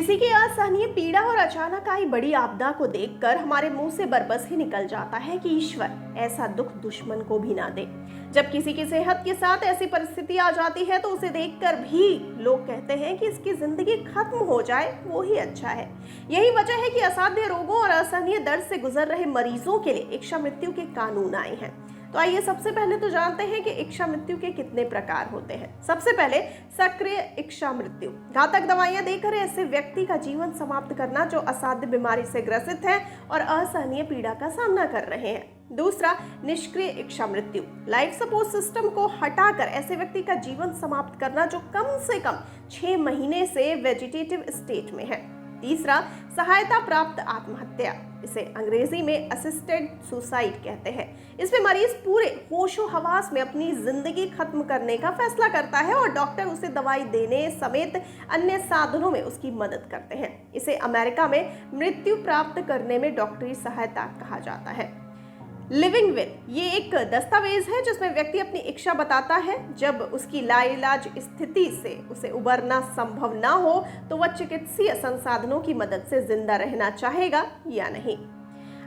किसी की असहनीय पीड़ा और अचानक आई बड़ी आपदा को देखकर हमारे मुंह से बरबस ही निकल जाता है कि ईश्वर ऐसा दुख दुश्मन को भी ना दे। जब किसी की सेहत के साथ ऐसी परिस्थिति आ जाती है तो उसे देखकर भी लोग कहते हैं कि इसकी जिंदगी खत्म हो जाए वो ही अच्छा है। यही वजह है कि असाध्य रोगों और असहनीय दर्द से गुजर रहे मरीजों के लिए इच्छा मृत्यु के कानून आए हैं। तो आइए सबसे पहले तो जानते हैं कि इच्छा मृत्यु के कितने प्रकार होते हैं। सबसे पहले सक्रिय इच्छा मृत्यु, घातक दवाइयां देकर ऐसे व्यक्ति का जीवन समाप्त करना जो असाध्य बीमारी से ग्रसित है और असहनीय पीड़ा का सामना कर रहे हैं। दूसरा, निष्क्रिय इच्छा मृत्यु, लाइफ सपोर्ट सिस्टम को हटाकर ऐसे व्यक्ति का जीवन समाप्त करना जो कम से कम 6 महीने से वेजिटेटिव स्टेट में है। तीसरा, सहायता प्राप्त आत्महत्या, इसे अंग्रेजी में असिस्टेड सुसाइड कहते हैं। इसमें मरीज पूरे होशो हवास में अपनी जिंदगी खत्म करने का फैसला करता है और डॉक्टर उसे दवाई देने समेत अन्य साधनों में उसकी मदद करते हैं। इसे अमेरिका में मृत्यु प्राप्त करने में डॉक्टरी सहायता कहा जाता है। लिविंग विल, ये एक दस्तावेज है जिसमें व्यक्ति अपनी इच्छा बताता है। जब उसकी लाइलाज स्थिति से उसे उबरना संभव ना हो तो वह चिकित्सीय संसाधनों की मदद से जिंदा रहना चाहेगा या नहीं।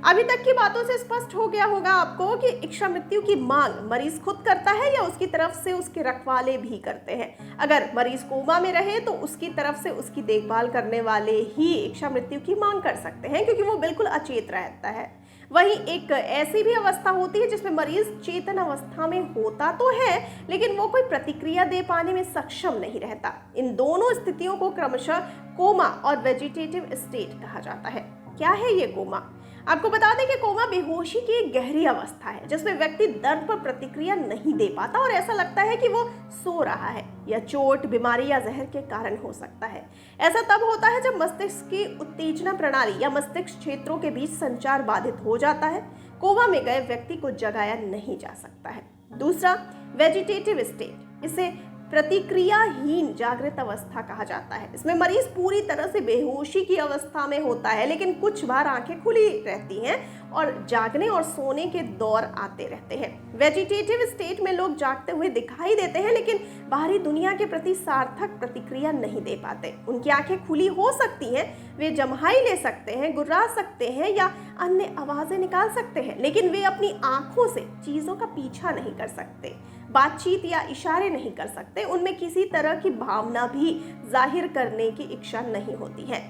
अभी तक की बातों से स्पष्ट हो गया होगा आपको कि इच्छा मृत्यु की मांग मरीज खुद करता है या उसकी तरफ से उसके रखवाले भी करते हैं। अगर मरीज कोमा में रहे तो उसकी तरफ से उसकी देखभाल करने वाले ही इच्छा मृत्यु की मांग कर सकते हैं, क्योंकि वो बिल्कुल अचेत रहता है। वहीं एक ऐसी भी अवस्था होती है जिसमें मरीज चेतन अवस्था में होता तो है लेकिन वो कोई प्रतिक्रिया दे पाने में सक्षम नहीं रहता। इन दोनों स्थितियों को क्रमशः कोमा और वेजिटेटिव स्टेट कहा जाता है। क्या है ये कोमा? आपको बता दें कि कोमा बेहोशी की एक गहरी अवस्था है जिसमें व्यक्ति दर्द पर प्रतिक्रिया नहीं दे पाता और ऐसा लगता है कि वो सो रहा है। यह चोट, बीमारी या जहर के कारण हो सकता है। ऐसा तब होता है जब मस्तिष्क की उत्तेजना प्रणाली या मस्तिष्क क्षेत्रों के बीच संचार बाधित हो जाता है। कोमा में गए व्यक्ति को जगाया नहीं जा सकता है। दूसरा, वेजिटेटिव स्टेट, इसे प्रतिक्रियाहीन जागृत अवस्था कहा जाता है। इसमें मरीज पूरी तरह से बेहोशी की अवस्था में होता है लेकिन कुछ बार आंखें खुली रहती हैं और जागने और सोने के दौर आते रहते हैं। वेजिटेटिव स्टेट में लोग जागते हुए दिखाई देते हैं लेकिन बाहरी दुनिया के प्रति सार्थक प्रतिक्रिया नहीं दे पाते। उनकी आंखें खुली हो सकती हैं, वे जम्हाई ले सकते हैं, गुर्रा सकते हैं या अन्य आवाजें निकाल सकते हैं, लेकिन वे अपनी आंखों से चीजों का पीछा नहीं कर सकते, बातचीत या इशारे नहीं कर सकते। उनमें किसी तरह की भावना भी जाहिर करने की इच्छा नहीं होती है।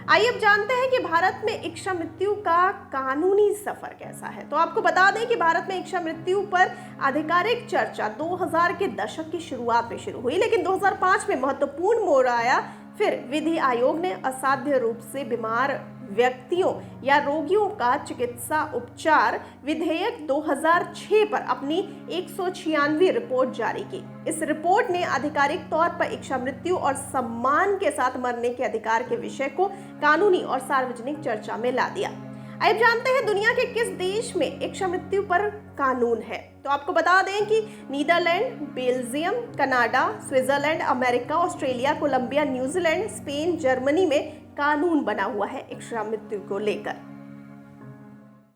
आइए अब जानते हैं कि भारत में इच्छा मृत्यु का कानूनी सफर कैसा है। तो आपको बता दें कि भारत में इच्छा मृत्यु पर आधिकारिक चर्चा 2000 के दशक की शुरुआत में शुरू हुई, लेकिन 2005 में महत्वपूर्ण मोड़ आया। फिर विधि आयोग ने असाध्य रूप से बीमार व्यक्तियों या रोगियों का चिकित्सा उपचार विधेयक 2006 पर अपनी 196वीं रिपोर्ट जारी की। इस रिपोर्ट ने आधिकारिक तौर पर इच्छा मृत्यु और सम्मान के साथ मरने के अधिकार के विषय को कानूनी और सार्वजनिक चर्चा में ला दिया। अब जानते हैं दुनिया के किस देश में इच्छा मृत्यु पर कानून है। तो आपको बता दें कि Netherlands, Belgium, Canada, Switzerland, America, Australia, Colombia, New Zealand, Spain, Germany में कानून बना हुआ है इच्छा मृत्यु को लेकर।